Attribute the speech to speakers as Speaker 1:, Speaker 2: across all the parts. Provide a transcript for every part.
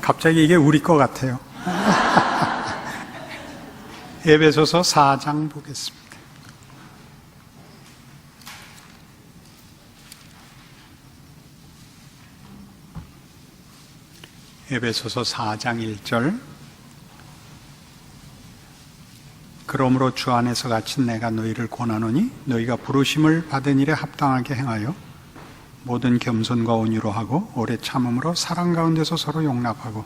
Speaker 1: 갑자기 이게 우리 거 같아요. 에베소서 4장 보겠습니다. 에베소서 4장 1절. 그러므로 주 안에서 갇힌 내가 너희를 권하노니 너희가 부르심을 받은 일에 합당하게 행하여 모든 겸손과 온유로 하고 오래 참음으로 사랑 가운데서 서로 용납하고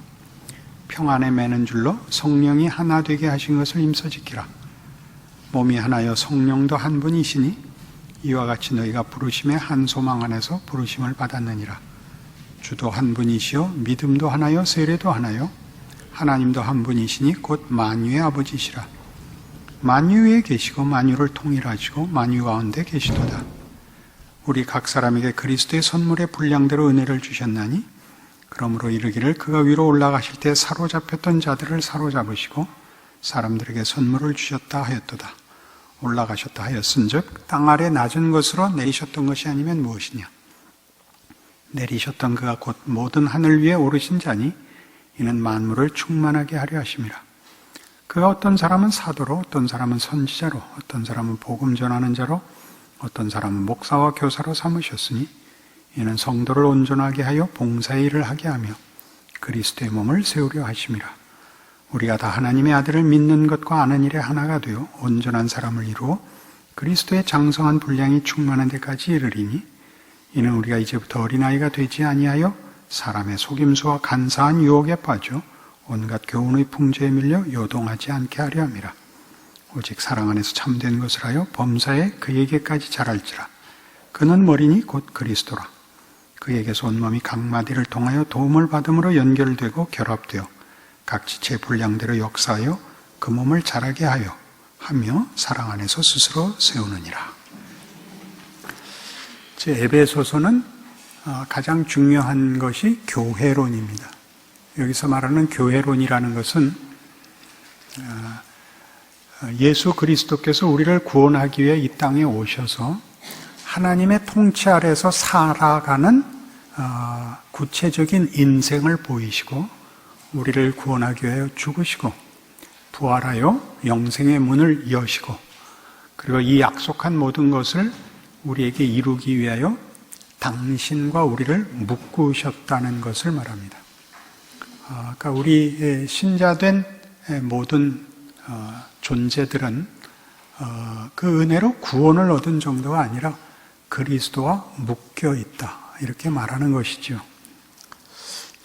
Speaker 1: 평안에 매는 줄로 성령이 하나 되게 하신 것을 힘써 지키라. 몸이 하나여 성령도 한 분이시니 이와 같이 너희가 부르심의 한 소망 안에서 부르심을 받았느니라. 주도 한 분이시요 믿음도 하나요 세례도 하나요 하나님도 한 분이시니 곧 만유의 아버지시라. 만유 위에 계시고 만유를 통일하시고 만유 가운데 계시도다. 우리 각 사람에게 그리스도의 선물의 분량대로 은혜를 주셨나니 그러므로 이르기를 그가 위로 올라가실 때 사로잡혔던 자들을 사로잡으시고 사람들에게 선물을 주셨다 하였도다. 올라가셨다 하였은즉 땅 아래 낮은 것으로 내리셨던 것이 아니면 무엇이냐. 내리셨던 그가 곧 모든 하늘 위에 오르신 자니 이는 만물을 충만하게 하려 하심이라. 그가 어떤 사람은 사도로 어떤 사람은 선지자로 어떤 사람은 복음 전하는 자로 어떤 사람은 목사와 교사로 삼으셨으니 이는 성도를 온전하게 하여 봉사의 일을 하게 하며 그리스도의 몸을 세우려 하심이라. 우리가 다 하나님의 아들을 믿는 것과 아는 일에 하나가 되어 온전한 사람을 이루어 그리스도의 장성한 분량이 충만한 데까지 이르리니 이는 우리가 이제부터 어린아이가 되지 아니하여 사람의 속임수와 간사한 유혹에 빠져 온갖 교훈의 풍조에 밀려 요동하지 않게 하려 함이라. 오직 사랑 안에서 참된 것을 하여 범사에 그에게까지 자랄지라. 그는 머리니 곧 그리스도라. 그에게서 온몸이 각 마디를 통하여 도움을 받음으로 연결되고 결합되어 각 지체의 분량대로 역사하여 그 몸을 자라게 하며 사랑 안에서 스스로 세우느니라. 에베소서는 가장 중요한 것이 교회론입니다. 여기서 말하는 교회론이라는 것은 예수 그리스도께서 우리를 구원하기 위해 이 땅에 오셔서 하나님의 통치 아래서 살아가는 구체적인 인생을 보이시고 우리를 구원하기 위하여 죽으시고 부활하여 영생의 문을 여시고 그리고 이 약속한 모든 것을 우리에게 이루기 위하여 당신과 우리를 묶으셨다는 것을 말합니다. 그러니까 우리 신자된 모든 존재들은 그 은혜로 구원을 얻은 정도가 아니라 그리스도와 묶여 있다 이렇게 말하는 것이죠.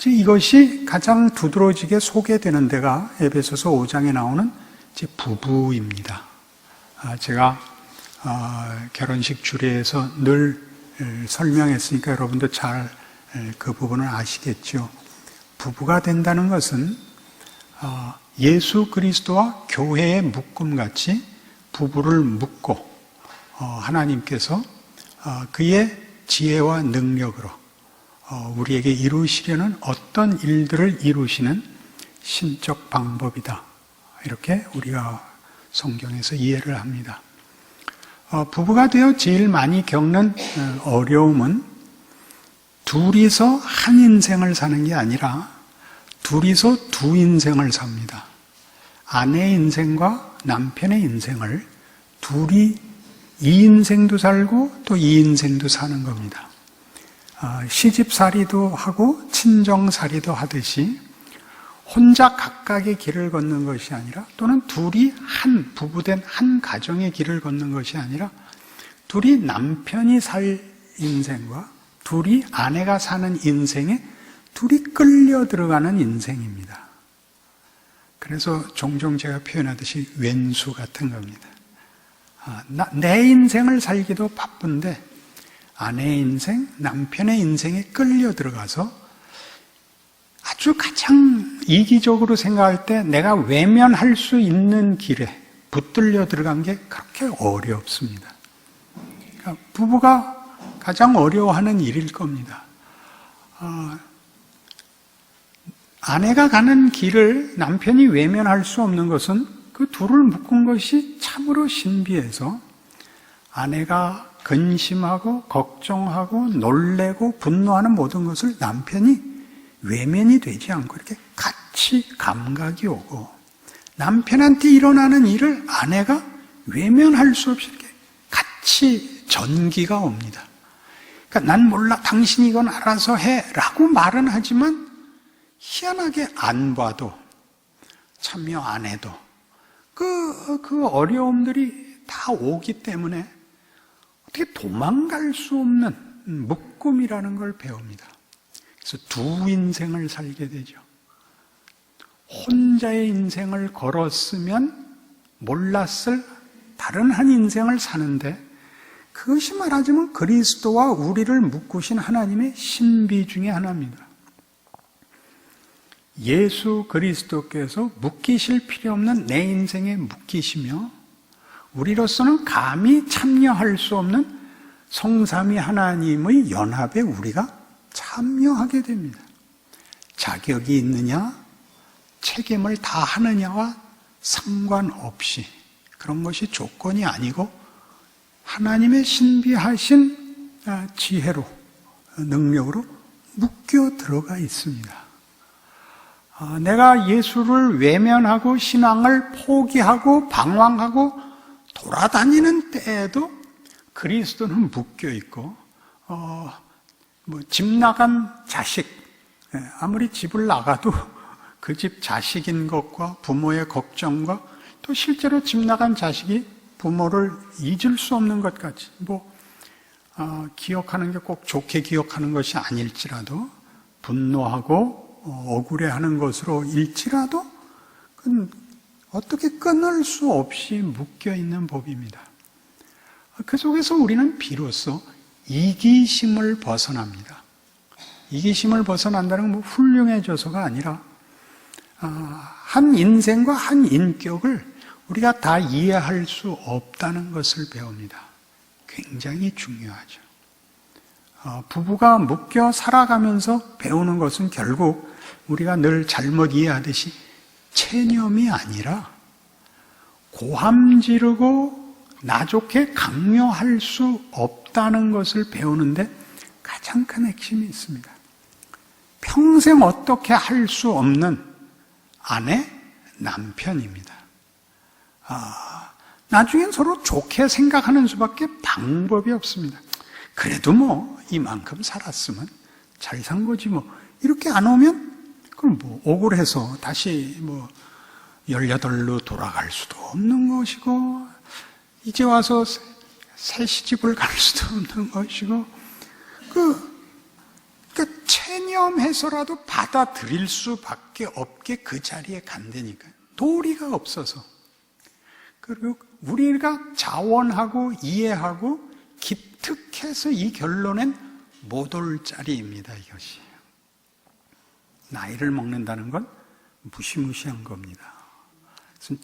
Speaker 1: 이것이 가장 두드러지게 소개되는 데가 에베소서 5장에 나오는 부부입니다. 제가 결혼식 주례에서 늘 설명했으니까 여러분도 잘 그 부분을 아시겠죠. 부부가 된다는 것은 예수 그리스도와 교회의 묶음같이 부부를 묶고 하나님께서 그의 지혜와 능력으로 우리에게 이루시려는 어떤 일들을 이루시는 신적 방법이다. 이렇게 우리가 성경에서 이해를 합니다. 부부가 되어 제일 많이 겪는 어려움은 둘이서 한 인생을 사는 게 아니라 둘이서 두 인생을 삽니다. 아내의 인생과 남편의 인생을 둘이 이 인생도 살고 또 이 인생도 사는 겁니다. 시집살이도 하고 친정살이도 하듯이 혼자 각각의 길을 걷는 것이 아니라 또는 둘이 한 부부된 한 가정의 길을 걷는 것이 아니라 둘이 남편이 살 인생과 둘이 아내가 사는 인생에 둘이 끌려 들어가는 인생입니다. 그래서 종종 제가 표현하듯이 왼수 같은 겁니다. 내 인생을 살기도 바쁜데 아내의 인생, 남편의 인생에 끌려 들어가서 아주 가장 이기적으로 생각할 때 내가 외면할 수 있는 길에 붙들려 들어간 게 그렇게 어렵습니다. 그러니까 부부가 가장 어려워하는 일일 겁니다. 아내가 가는 길을 남편이 외면할 수 없는 것은 그 둘을 묶은 것이 참으로 신비해서 아내가 근심하고 걱정하고 놀래고 분노하는 모든 것을 남편이 외면이 되지 않고 이렇게 같이 감각이 오고, 남편한테 일어나는 일을 아내가 외면할 수 없이 이렇게 같이 전기가 옵니다. 그러니까 난 몰라, 당신이 이건 알아서 해 라고 말은 하지만 희한하게 안 봐도, 참여 안 해도 그 어려움들이 다 오기 때문에 어떻게 도망갈 수 없는 묶음이라는 걸 배웁니다. 그래서 두 인생을 살게 되죠. 혼자의 인생을 걸었으면 몰랐을 다른 한 인생을 사는데, 그것이 말하자면 그리스도와 우리를 묶으신 하나님의 신비 중에 하나입니다. 예수 그리스도께서 묶이실 필요 없는 내 인생에 묶이시며, 우리로서는 감히 참여할 수 없는 성삼위 하나님의 연합에 우리가 참여하게 됩니다. 자격이 있느냐, 책임을 다하느냐와 상관없이, 그런 것이 조건이 아니고 하나님의 신비하신 지혜로, 능력으로 묶여 들어가 있습니다. 내가 예수를 외면하고 신앙을 포기하고 방황하고 돌아다니는 때에도 그리스도는 묶여 있고, 집 나간 자식, 아무리 집을 나가도 그 집 자식인 것과 부모의 걱정과, 또 실제로 집 나간 자식이 부모를 잊을 수 없는 것 같이, 기억하는 게 꼭 좋게 기억하는 것이 아닐지라도, 분노하고 억울해하는 것으로 일지라도 그건 어떻게 끊을 수 없이 묶여 있는 법입니다. 그 속에서 우리는 비로소 이기심을 벗어납니다. 이기심을 벗어난다는 건 훌륭해져서가 아니라, 한 인생과 한 인격을 우리가 다 이해할 수 없다는 것을 배웁니다. 굉장히 중요하죠. 부부가 묶여 살아가면서 배우는 것은 결국 우리가 늘 잘못 이해하듯이 체념이 아니라 고함 지르고 나 좋게 강요할 수 없다는 것을 배우는데 가장 큰 핵심이 있습니다. 평생 어떻게 할 수 없는 아내, 남편입니다. 나중엔 서로 좋게 생각하는 수밖에 방법이 없습니다. 그래도 이만큼 살았으면 잘 산 거지 이렇게 안 오면 그럼 억울해서 다시 18로 돌아갈 수도 없는 것이고, 이제 와서 새 시집을 갈 수도 없는 것이고, 그러니까 체념해서라도 받아들일 수밖에 없게 그 자리에 간다니까요. 도리가 없어서. 그리고 우리가 자원하고 이해하고 기특해서 이 결론엔 못 올 자리입니다, 이것이. 나이를 먹는다는 건 무시무시한 겁니다.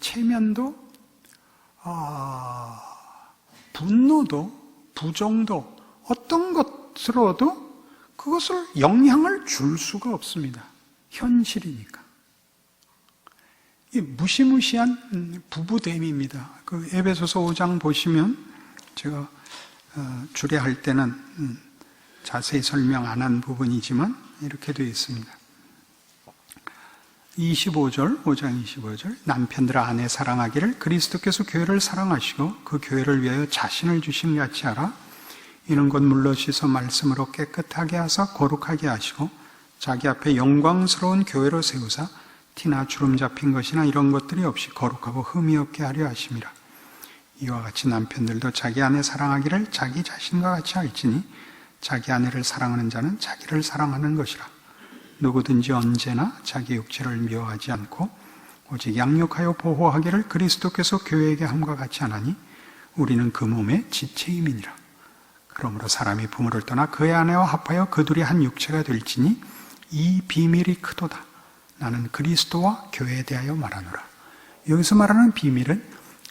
Speaker 1: 체면도, 분노도, 부정도, 어떤 것으로도 그것을 영향을 줄 수가 없습니다. 현실이니까. 이 무시무시한 부부됨입니다. 그 에베소서 5장 보시면, 제가 주례할 때는 자세히 설명 안 한 부분이지만 이렇게 되어 있습니다. 25절, 5장 25절, 남편들아 아내 사랑하기를 그리스도께서 교회를 사랑하시고 그 교회를 위하여 자신을 주신 같이 하라. 이는 곧 물로 씻어 말씀으로 깨끗하게 하사 거룩하게 하시고 자기 앞에 영광스러운 교회로 세우사 티나 주름 잡힌 것이나 이런 것들이 없이 거룩하고 흠이 없게 하려 하심이라. 이와 같이 남편들도 자기 아내 사랑하기를 자기 자신과 같이 할지니 자기 아내를 사랑하는 자는 자기를 사랑하는 것이라. 누구든지 언제나 자기 육체를 미워하지 않고 오직 양육하여 보호하기를 그리스도께서 교회에게 함과 같이 하나니 우리는 그 몸의 지체임이니라. 그러므로 사람이 부모를 떠나 그의 아내와 합하여 그 둘이 한 육체가 될지니 이 비밀이 크도다. 나는 그리스도와 교회에 대하여 말하노라. 여기서 말하는 비밀은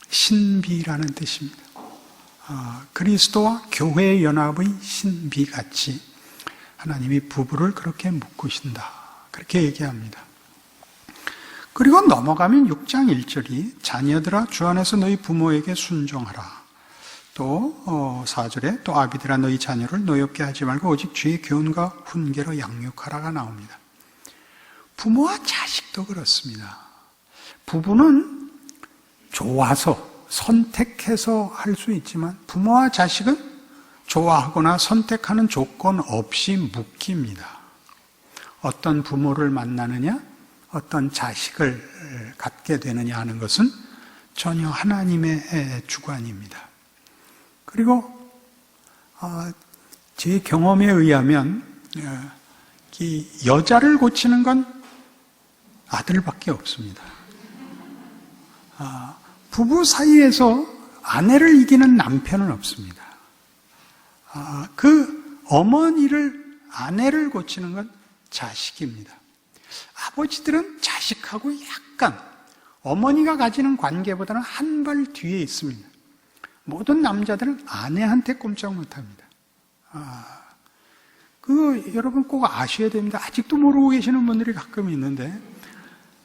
Speaker 1: 신비라는 뜻입니다. 그리스도와 교회의 연합의 신비같이 하나님이 부부를 그렇게 묶으신다. 그렇게 얘기합니다. 그리고 넘어가면 6장 1절이 자녀들아 주 안에서 너희 부모에게 순종하라. 또 4절에 또 아비들아 너희 자녀를 노엽게 하지 말고 오직 주의 교훈과 훈계로 양육하라가 나옵니다. 부모와 자식도 그렇습니다. 부부는 좋아서 선택해서 할 수 있지만 부모와 자식은 좋아하거나 선택하는 조건 없이 묶입니다. 어떤 부모를 만나느냐, 어떤 자식을 갖게 되느냐 하는 것은 전혀 하나님의 주관입니다. 그리고 제 경험에 의하면 이 여자를 고치는 건 아들밖에 없습니다. 부부 사이에서 아내를 이기는 남편은 없습니다. 그 어머니를, 아내를 고치는 건 자식입니다. 아버지들은 자식하고 약간 어머니가 가지는 관계보다는 한 발 뒤에 있습니다. 모든 남자들은 아내한테 꼼짝 못합니다. 그거 여러분 꼭 아셔야 됩니다. 아직도 모르고 계시는 분들이 가끔 있는데,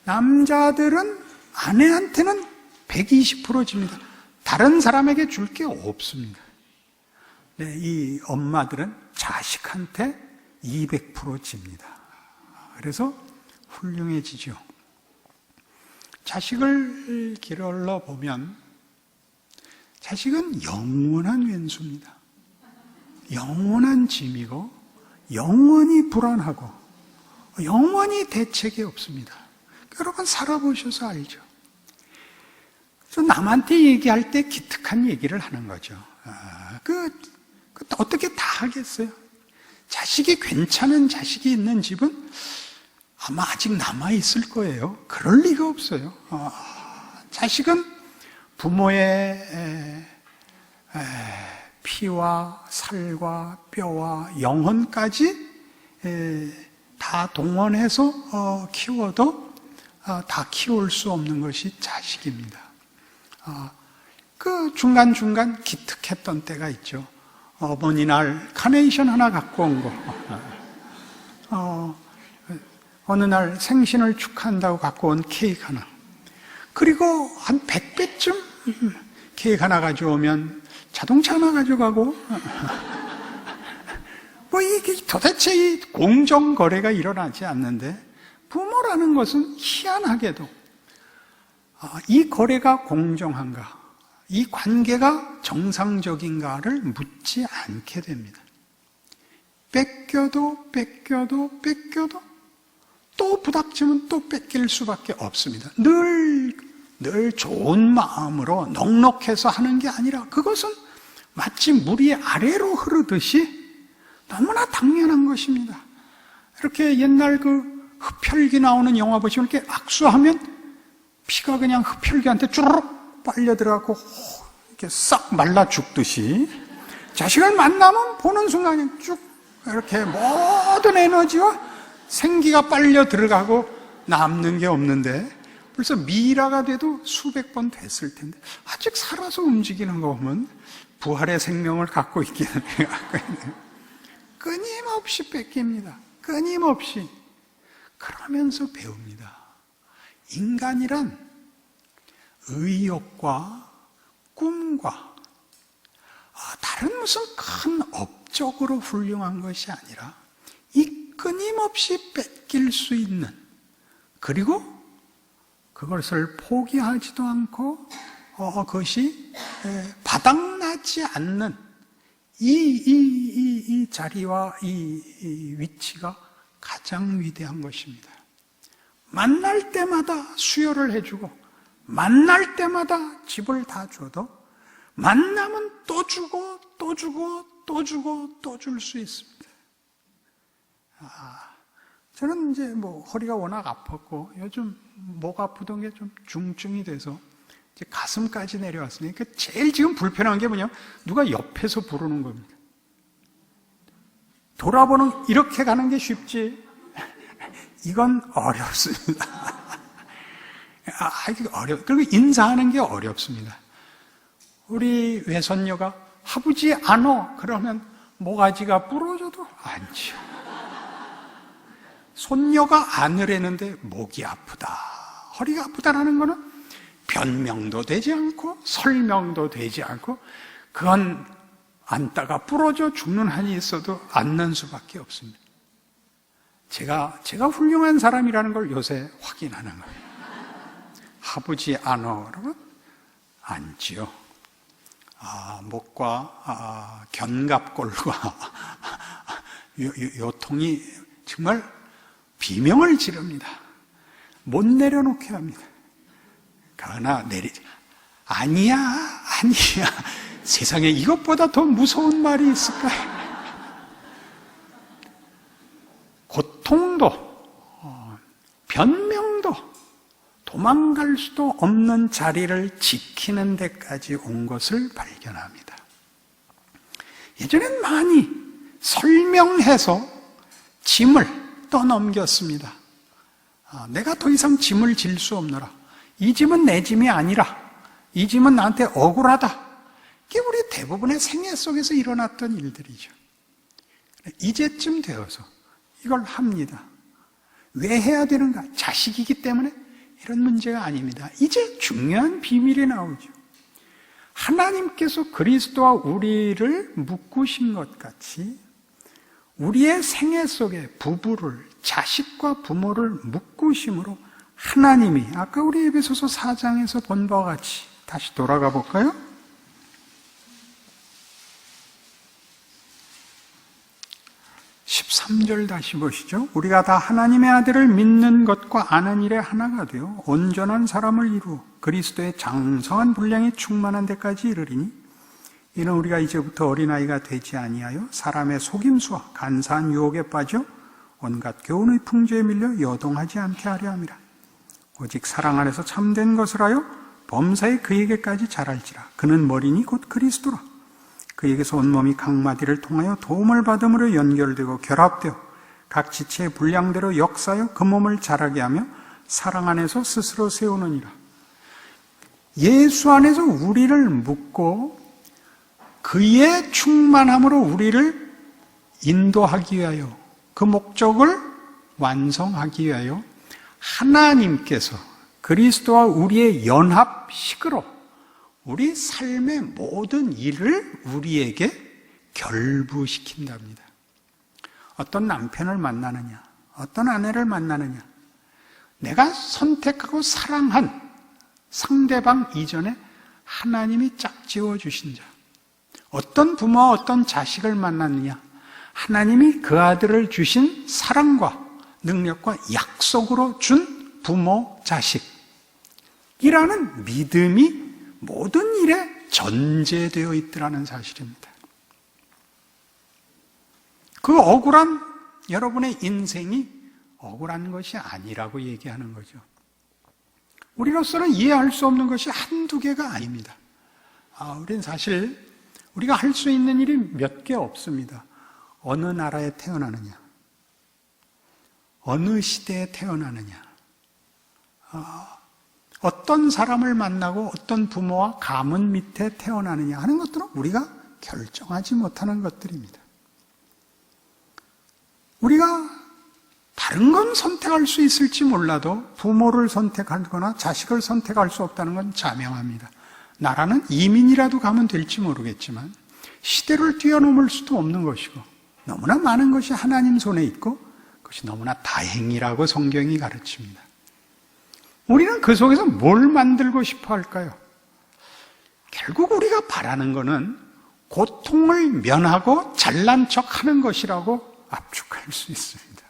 Speaker 1: 남자들은 아내한테는 120% 집니다. 다른 사람에게 줄 게 없습니다. 네, 이 엄마들은 자식한테 200% 집니다. 그래서 훌륭해지죠. 자식을 길러 보면 자식은 영원한 왼수입니다. 영원한 짐이고 영원히 불안하고 영원히 대책이 없습니다. 여러분 살아보셔서 알죠. 그래서 남한테 얘기할 때 기특한 얘기를 하는 거죠. 어떻게 다 하겠어요? 자식이 괜찮은 자식이 있는 집은 아마 아직 남아있을 거예요. 그럴 리가 없어요. 자식은 부모의 피와 살과 뼈와 영혼까지 다 동원해서 키워도 다 키울 수 없는 것이 자식입니다. 그 중간중간 기특했던 때가 있죠. 어머니 날 카네이션 하나 갖고 온 거, 어느 날 생신을 축하한다고 갖고 온 케이크 하나, 그리고 한 100배쯤 케이크 하나 가져오면 자동차 하나 가져가고, 이게 도대체 이 공정거래가 일어나지 않는데, 부모라는 것은 희한하게도 이 거래가 공정한가, 이 관계가 정상적인가를 묻지 않게 됩니다. 뺏겨도 또 부닥치면 또 뺏길 수밖에 없습니다. 늘 좋은 마음으로 넉넉해서 하는 게 아니라 그것은 마치 물이 아래로 흐르듯이 너무나 당연한 것입니다. 이렇게 옛날 그 흡혈귀 나오는 영화 보시면 이렇게 악수하면 피가 그냥 흡혈귀한테 쭈르륵 빨려 들어가고 이렇게 싹 말라 죽듯이 자식을 만나면 보는 순간 쭉 이렇게 모든 에너지와 생기가 빨려 들어가고 남는 게 없는데 벌써 미라가 돼도 수백 번 됐을 텐데 아직 살아서 움직이는 거 보면 부활의 생명을 갖고 있기는 끊임없이 뺏깁니다. 끊임없이. 그러면서 배웁니다. 인간이란 의욕과 꿈과 다른 무슨 큰 업적으로 훌륭한 것이 아니라 이 끊임없이 뺏길 수 있는, 그리고 그것을 포기하지도 않고 그것이 바닥나지 않는 이 자리와 이 위치가 가장 위대한 것입니다. 만날 때마다 수혈을 해주고 만날 때마다 집을 다 줘도 만나면 또 주고 또 주고 또 주고 또 줄 수 있습니다. 저는 이제 허리가 워낙 아팠고 요즘 목 아프던 게 좀 중증이 돼서 이제 가슴까지 내려왔으니까 제일 지금 불편한 게 뭐냐면 누가 옆에서 부르는 겁니다. 돌아보는, 이렇게 가는 게 쉽지 이건 어렵습니다. 그리고 인사하는 게 어렵습니다. 우리 외손녀가 아버지 안어 그러면 모가지가 부러져도 앉죠. 손녀가 안으려는데 목이 아프다, 허리가 아프다라는 거는 변명도 되지 않고 설명도 되지 않고 그건 앉다가 부러져 죽는 한이 있어도 앉는 수밖에 없습니다. 제가 훌륭한 사람이라는 걸 요새 확인하는 거예요. 하부지 않어. 그러면 않지요. 목과 견갑골과 요통이 정말 비명을 지릅니다. 못 내려놓게 합니다. 그러나 아니야. 세상에 이것보다 더 무서운 말이 있을까요? 고통도, 변명도, 도망갈 수도 없는 자리를 지키는 데까지 온 것을 발견합니다. 예전엔 많이 설명해서 짐을 떠넘겼습니다. 내가 더 이상 짐을 질 수 없노라. 이 짐은 내 짐이 아니라 이 짐은 나한테 억울하다. 이게 우리 대부분의 생애 속에서 일어났던 일들이죠. 이제쯤 되어서 이걸 합니다. 왜 해야 되는가? 자식이기 때문에? 이런 문제가 아닙니다. 이제 중요한 비밀이 나오죠. 하나님께서 그리스도와 우리를 묶으신 것 같이 우리의 생애 속에 부부를, 자식과 부모를 묶으심으로 하나님이 아까 우리 에베소서 4장에서 본 바와 같이 다시 돌아가 볼까요? 13절 다시 보시죠. 우리가 다 하나님의 아들을 믿는 것과 아는 일에 하나가 되어 온전한 사람을 이루어 그리스도의 장성한 분량이 충만한 데까지 이르리니 이는 우리가 이제부터 어린아이가 되지 아니하여 사람의 속임수와 간사한 유혹에 빠져 온갖 교훈의 풍조에 밀려 여동하지 않게 하려 함이라. 오직 사랑 안에서 참된 것을 하여 범사에 그에게까지 자랄지라. 그는 머리니 곧 그리스도라. 그에게서 온몸이 각 마디를 통하여 도움을 받음으로 연결되고 결합되어 각 지체의 분량대로 역사하여 그 몸을 자라게 하며 사랑 안에서 스스로 세우느니라. 예수 안에서 우리를 묶고 그의 충만함으로 우리를 인도하기 위하여 그 목적을 완성하기 위하여 하나님께서 그리스도와 우리의 연합식으로 우리 삶의 모든 일을 우리에게 결부시킨답니다. 어떤 남편을 만나느냐, 어떤 아내를 만나느냐, 내가 선택하고 사랑한 상대방 이전에 하나님이 짝지어 주신 자, 어떤 부모와 어떤 자식을 만났느냐, 하나님이 그 아들을 주신 사랑과 능력과 약속으로 준 부모, 자식이라는 믿음이 모든 일에 전제되어 있더라는 사실입니다. 그 억울한 여러분의 인생이 억울한 것이 아니라고 얘기하는 거죠. 우리로서는 이해할 수 없는 것이 한두 개가 아닙니다. 우리는 사실 우리가 할 수 있는 일이 몇 개 없습니다. 어느 나라에 태어나느냐, 어느 시대에 태어나느냐, 어떤 사람을 만나고 어떤 부모와 가문 밑에 태어나느냐 하는 것들은 우리가 결정하지 못하는 것들입니다. 우리가 다른 건 선택할 수 있을지 몰라도 부모를 선택하거나 자식을 선택할 수 없다는 건 자명합니다. 나라는 이민이라도 가면 될지 모르겠지만 시대를 뛰어넘을 수도 없는 것이고 너무나 많은 것이 하나님 손에 있고 그것이 너무나 다행이라고 성경이 가르칩니다. 우리는 그 속에서 뭘 만들고 싶어 할까요? 결국 우리가 바라는 것은 고통을 면하고 잘난 척 하는 것이라고 압축할 수 있습니다.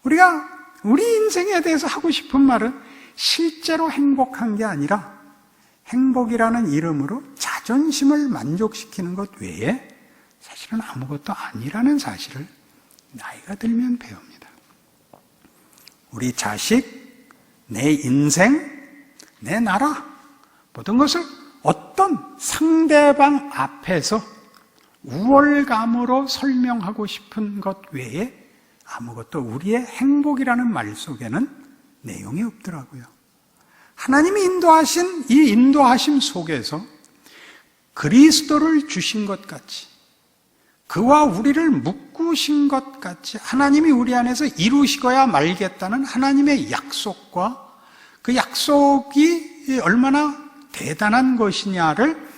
Speaker 1: 우리가 우리 인생에 대해서 하고 싶은 말은 실제로 행복한 게 아니라 행복이라는 이름으로 자존심을 만족시키는 것 외에 사실은 아무것도 아니라는 사실을 나이가 들면 배웁니다. 우리 자식, 내 인생, 내 나라, 모든 것을 어떤 상대방 앞에서 우월감으로 설명하고 싶은 것 외에 아무것도 우리의 행복이라는 말 속에는 내용이 없더라고요. 하나님이 인도하신 이 인도하심 속에서 그리스도를 주신 것 같이 그와 우리를 묶으신 것 같이 하나님이 우리 안에서 이루시고야 말겠다는 하나님의 약속과 그 약속이 얼마나 대단한 것이냐를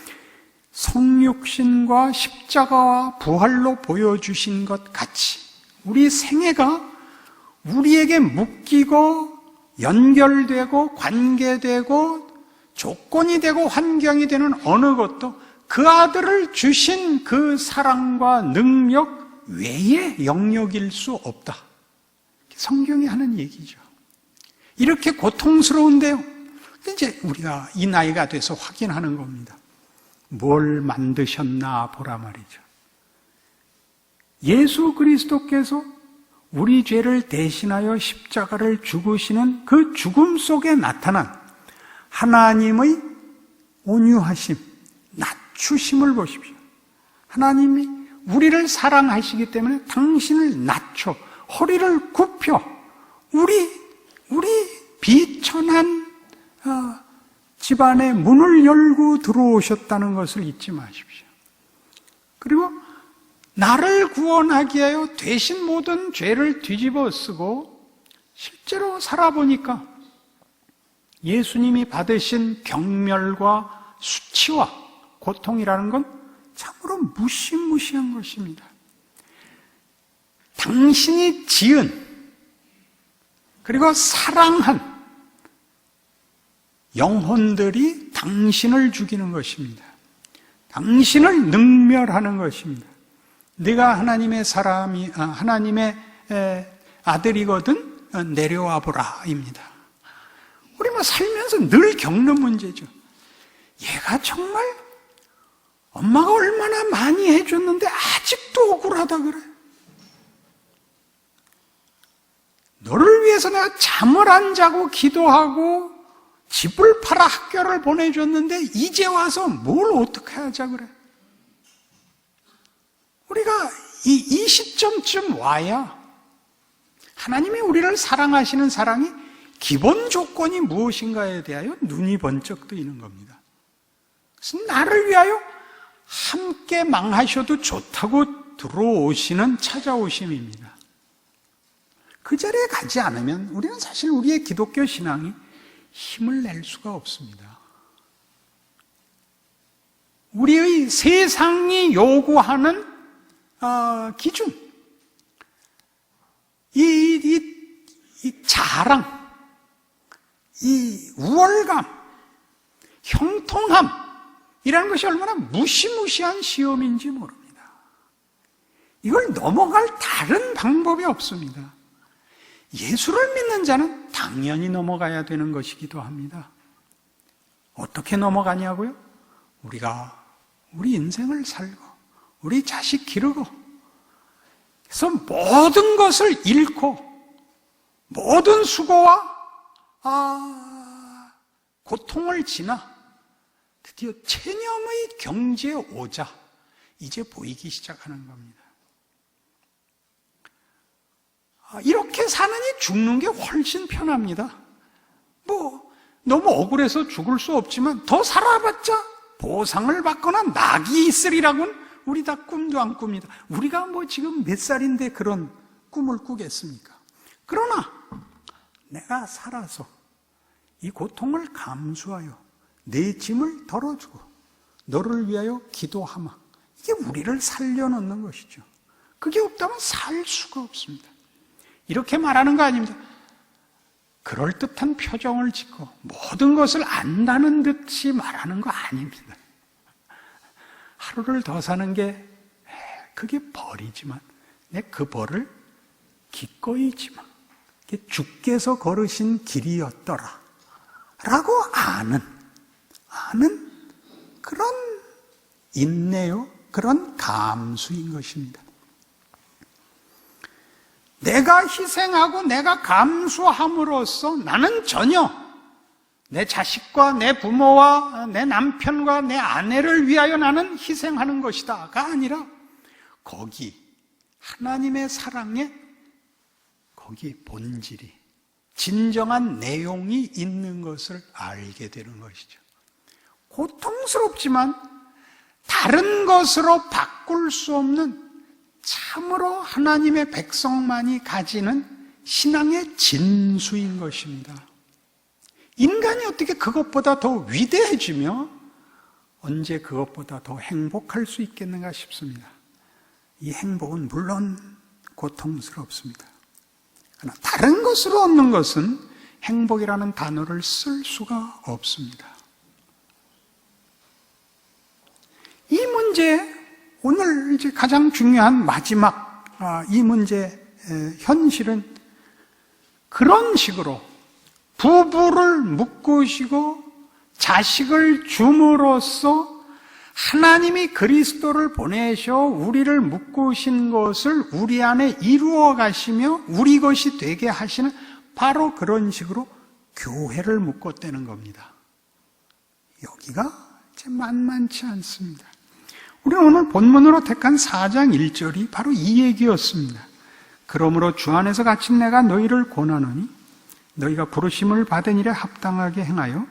Speaker 1: 성육신과 십자가와 부활로 보여주신 것 같이 우리 생애가 우리에게 묶이고 연결되고 관계되고 조건이 되고 환경이 되는 어느 것도 그 아들을 주신 그 사랑과 능력 외의 영역일 수 없다. 성경이 하는 얘기죠. 이렇게 고통스러운데요. 이제 우리가 이 나이가 돼서 확인하는 겁니다. 뭘 만드셨나 보라 말이죠. 예수 그리스도께서 우리 죄를 대신하여 십자가를 죽으시는 그 죽음 속에 나타난 하나님의 온유하심, 낮추심을 보십시오. 하나님이 우리를 사랑하시기 때문에 당신을 낮춰 허리를 굽혀 우리 비천한 집안의 문을 열고 들어오셨다는 것을 잊지 마십시오. 그리고 나를 구원하기 위하여 대신 모든 죄를 뒤집어 쓰고 실제로 살아보니까 예수님이 받으신 경멸과 수치와 고통이라는 건 참으로 무시무시한 것입니다. 당신이 지은 그리고 사랑한 영혼들이 당신을 죽이는 것입니다. 당신을 능멸하는 것입니다. 네가 하나님의 하나님의 아들이거든 내려와 보라입니다. 우리 살면서 늘 겪는 문제죠. 얘가 정말 엄마가 얼마나 많이 해줬는데 아직도 억울하다 그래. 너를 위해서 내가 잠을 안 자고 기도하고 집을 팔아 학교를 보내줬는데 이제 와서 뭘 어떻게 하자 그래. 우리가 이 시점쯤 와야 하나님이 우리를 사랑하시는 사랑이 기본 조건이 무엇인가에 대하여 눈이 번쩍 뜨이는 겁니다. 그래서 나를 위하여 함께 망하셔도 좋다고 들어오시는 찾아오심입니다. 그 자리에 가지 않으면 우리는 사실 우리의 기독교 신앙이 힘을 낼 수가 없습니다. 우리의 세상이 요구하는 기준, 이 자랑, 이 우월감, 형통함이라는 것이 얼마나 무시무시한 시험인지 모릅니다. 이걸 넘어갈 다른 방법이 없습니다. 예수를 믿는 자는 당연히 넘어가야 되는 것이기도 합니다. 어떻게 넘어가냐고요? 우리가 우리 인생을 살고 우리 자식 기르고 그래서 모든 것을 잃고 모든 수고와 고통을 지나 드디어 체념의 경지에 오자 이제 보이기 시작하는 겁니다. 이렇게 사느니 죽는 게 훨씬 편합니다. 너무 억울해서 죽을 수 없지만 더 살아봤자 보상을 받거나 낙이 있으리라고는 우리 다 꿈도 안 꿉니다. 우리가 지금 몇 살인데 그런 꿈을 꾸겠습니까? 그러나 내가 살아서 이 고통을 감수하여 내 짐을 덜어주고 너를 위하여 기도하마. 이게 우리를 살려놓는 것이죠. 그게 없다면 살 수가 없습니다. 이렇게 말하는 거 아닙니다. 그럴듯한 표정을 짓고 모든 것을 안다는 듯이 말하는 거 아닙니다. 하루를 더 사는 게 그게 벌이지만 내 그 벌을 기꺼이 지마. 주께서 걸으신 길이었더라 라고 아는 그런 인내요, 그런 감수인 것입니다. 내가 희생하고 내가 감수함으로써 나는 전혀 내 자식과 내 부모와 내 남편과 내 아내를 위하여 나는 희생하는 것이다가 아니라 거기 하나님의 사랑에 거기 본질이 진정한 내용이 있는 것을 알게 되는 것이죠. 고통스럽지만 다른 것으로 바꿀 수 없는 참으로 하나님의 백성만이 가지는 신앙의 진수인 것입니다. 인간이 어떻게 그것보다 더 위대해지며 언제 그것보다 더 행복할 수 있겠는가 싶습니다. 이 행복은 물론 고통스럽습니다. 그러나 다른 것으로 얻는 것은 행복이라는 단어를 쓸 수가 없습니다. 이 문제, 오늘 이제 가장 중요한 마지막 이 문제 현실은 그런 식으로 부부를 묶으시고 자식을 줌으로써 하나님이 그리스도를 보내셔 우리를 묶으신 것을 우리 안에 이루어 가시며 우리 것이 되게 하시는 바로 그런 식으로 교회를 묶었다는 겁니다. 여기가 만만치 않습니다. 우리는 오늘 본문으로 택한 4장 1절이 바로 이 얘기였습니다. 그러므로 주 안에서 갇힌 내가 너희를 권하노니 너희가 부르심을 받은 일에 합당하게 행하여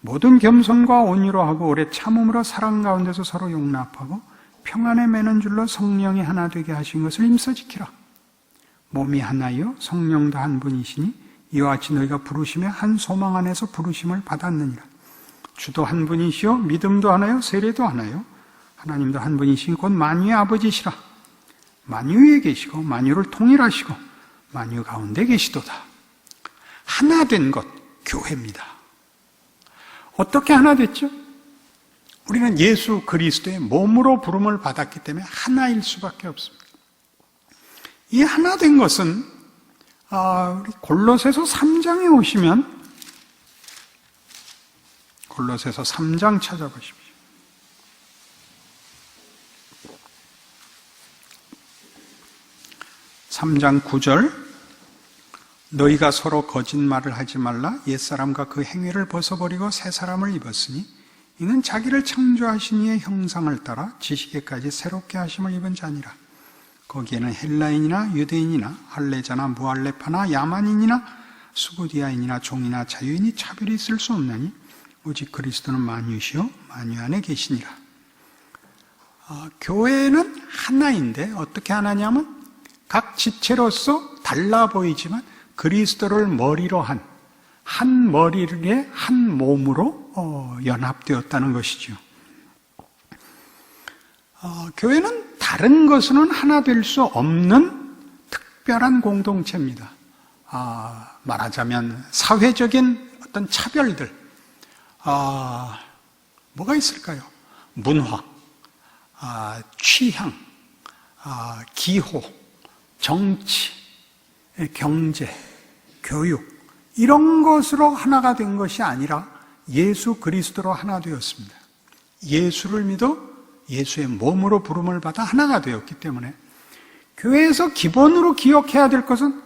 Speaker 1: 모든 겸손과 온유로 하고 오래 참음으로 사랑 가운데서 서로 용납하고 평안에 매는 줄로 성령이 하나 되게 하신 것을 힘써 지키라. 몸이 하나요 성령도 한 분이시니 이와 같이 너희가 부르심에 한 소망 안에서 부르심을 받았느니라. 주도 한 분이시요 믿음도 하나요 세례도 하나요 하나님도 한 분이신 곧 만유의 아버지시라. 만유 위에 계시고 만유를 통일하시고 만유 가운데 계시도다. 하나 된 것 교회입니다. 어떻게 하나 됐죠? 우리는 예수 그리스도의 몸으로 부름을 받았기 때문에 하나일 수밖에 없습니다. 이 하나 된 것은 우리 골로새서 3장에 오시면 골로새서 3장 찾아보십시오. 3장 9절 너희가 서로 거짓말을 하지 말라. 옛사람과 그 행위를 벗어버리고 새 사람을 입었으니 이는 자기를 창조하신 이의 형상을 따라 지식에까지 새롭게 하심을 입은 자니라. 거기에는 헬라인이나 유대인이나 할례자나 무할례파나 야만인이나 수구디아인이나 종이나 자유인이 차별이 있을 수 없나니 오직 그리스도는 만유시요 만유 안에 계시니라. 교회는 하나인데 어떻게 하나냐면 각 지체로서 달라 보이지만 그리스도를 머리로 한 머리에 한 몸으로 연합되었다는 것이죠. 교회는 다른 것으로는 하나 될 수 없는 특별한 공동체입니다. 말하자면 사회적인 어떤 차별들, 뭐가 있을까요? 문화, 취향, 기호, 정치, 경제, 교육 이런 것으로 하나가 된 것이 아니라 예수 그리스도로 하나 되었습니다. 예수를 믿어 예수의 몸으로 부름을 받아 하나가 되었기 때문에 교회에서 기본으로 기억해야 될 것은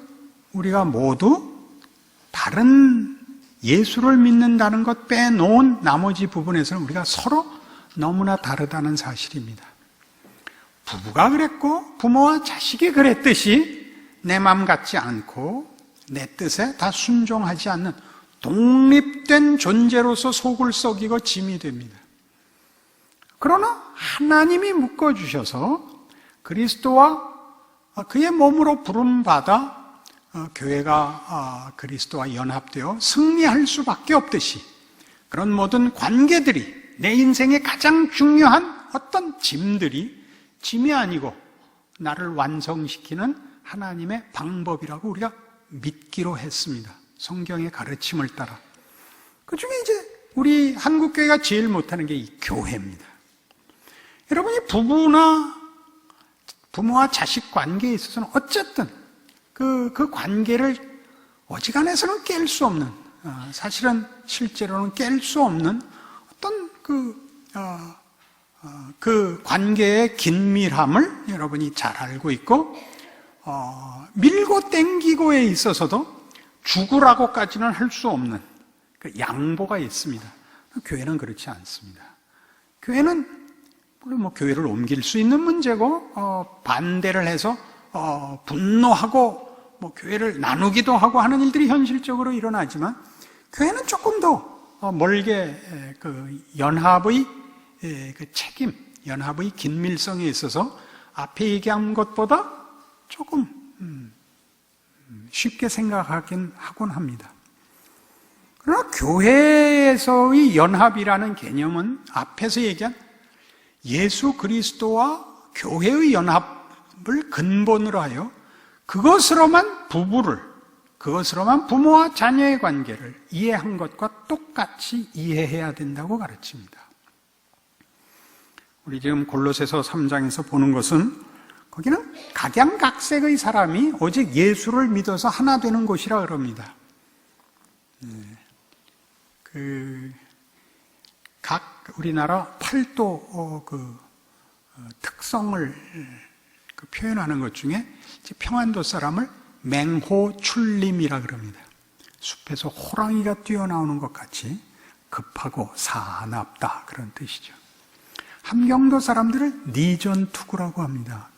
Speaker 1: 우리가 모두 다른 예수를 믿는다는 것 빼놓은 나머지 부분에서는 우리가 서로 너무나 다르다는 사실입니다. 부부가 그랬고 부모와 자식이 그랬듯이 내 맘 같지 않고 내 뜻에 다 순종하지 않는 독립된 존재로서 속을 썩이고 짐이 됩니다. 그러나 하나님이 묶어주셔서 그리스도와 그의 몸으로 부름받아 교회가 그리스도와 연합되어 승리할 수밖에 없듯이 그런 모든 관계들이 내 인생의 가장 중요한 어떤 짐이 아니고 나를 완성시키는 하나님의 방법이라고 우리가 믿기로 했습니다. 성경의 가르침을 따라. 그 중에 이제 우리 한국교회가 제일 못하는 게 이 교회입니다. 여러분이 부모와 자식 관계에 있어서는 어쨌든 그 관계를 어지간해서는 깰 수 없는, 사실은 실제로는 깰 수 없는 어떤 그 관계의 긴밀함을 여러분이 잘 알고 있고, 밀고 땡기고에 있어서도 죽으라고까지는 할 수 없는 그 양보가 있습니다. 교회는 그렇지 않습니다. 교회는 물론 교회를 옮길 수 있는 문제고, 반대를 해서 분노하고 교회를 나누기도 하고 하는 일들이 현실적으로 일어나지만, 교회는 조금 더 멀게 그 연합의 그 책임, 연합의 긴밀성에 있어서 앞에 얘기한 것보다 조금 쉽게 생각하긴 하곤 합니다. 그러나 교회에서의 연합이라는 개념은 앞에서 얘기한 예수 그리스도와 교회의 연합을 근본으로 하여 그것으로만 그것으로만 부모와 자녀의 관계를 이해한 것과 똑같이 이해해야 된다고 가르칩니다. 우리 지금 골로새서 3장에서 보는 것은 거기는 각양각색의 사람이 오직 예수를 믿어서 하나 되는 곳이라 그럽니다. 각 우리나라 팔도 특성을 표현하는 것 중에 평안도 사람을 맹호출림이라 그럽니다. 숲에서 호랑이가 뛰어나오는 것 같이 급하고 사납다, 그런 뜻이죠. 함경도 사람들을 니전투구라고 합니다.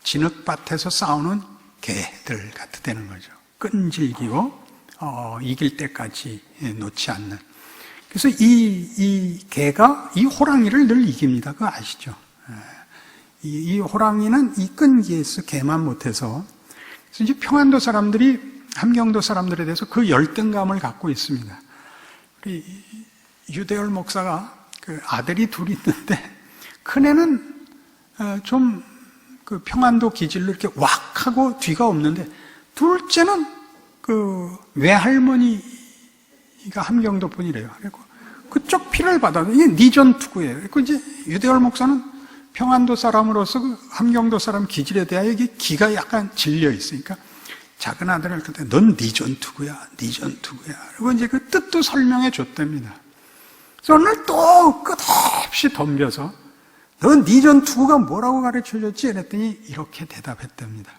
Speaker 1: 진흙밭에서 싸우는 개들 같이 되는 거죠. 끈질기고 이길 때까지 놓지 않는. 그래서 이 개가 이 호랑이를 늘 이깁니다. 그거 아시죠? 이 호랑이는 이 끈기에서 개만 못해서. 그래서 이제 평안도 사람들이 함경도 사람들에 대해서 그 열등감을 갖고 있습니다. 유대열 목사가 아들이 둘이 있는데, 큰애는 좀 평안도 기질로 이렇게 왁 하고 뒤가 없는데, 둘째는 외할머니가 함경도 분이래요. 그리고 그쪽 피를 받아서 이게 니전투구예요. 그리고 이제 유대열 목사는 평안도 사람으로서 함경도 사람 기질에 대하여 이게 기가 약간 질려 있으니까 작은 아들을 그때 넌 니전투구야. 그리고 이제 그 뜻도 설명해 줬답니다. 그래서 오늘 또 끝없이 덤벼서 넌 니전투구가 뭐라고 가르쳐 줬지? 그랬더니 이렇게 대답했답니다.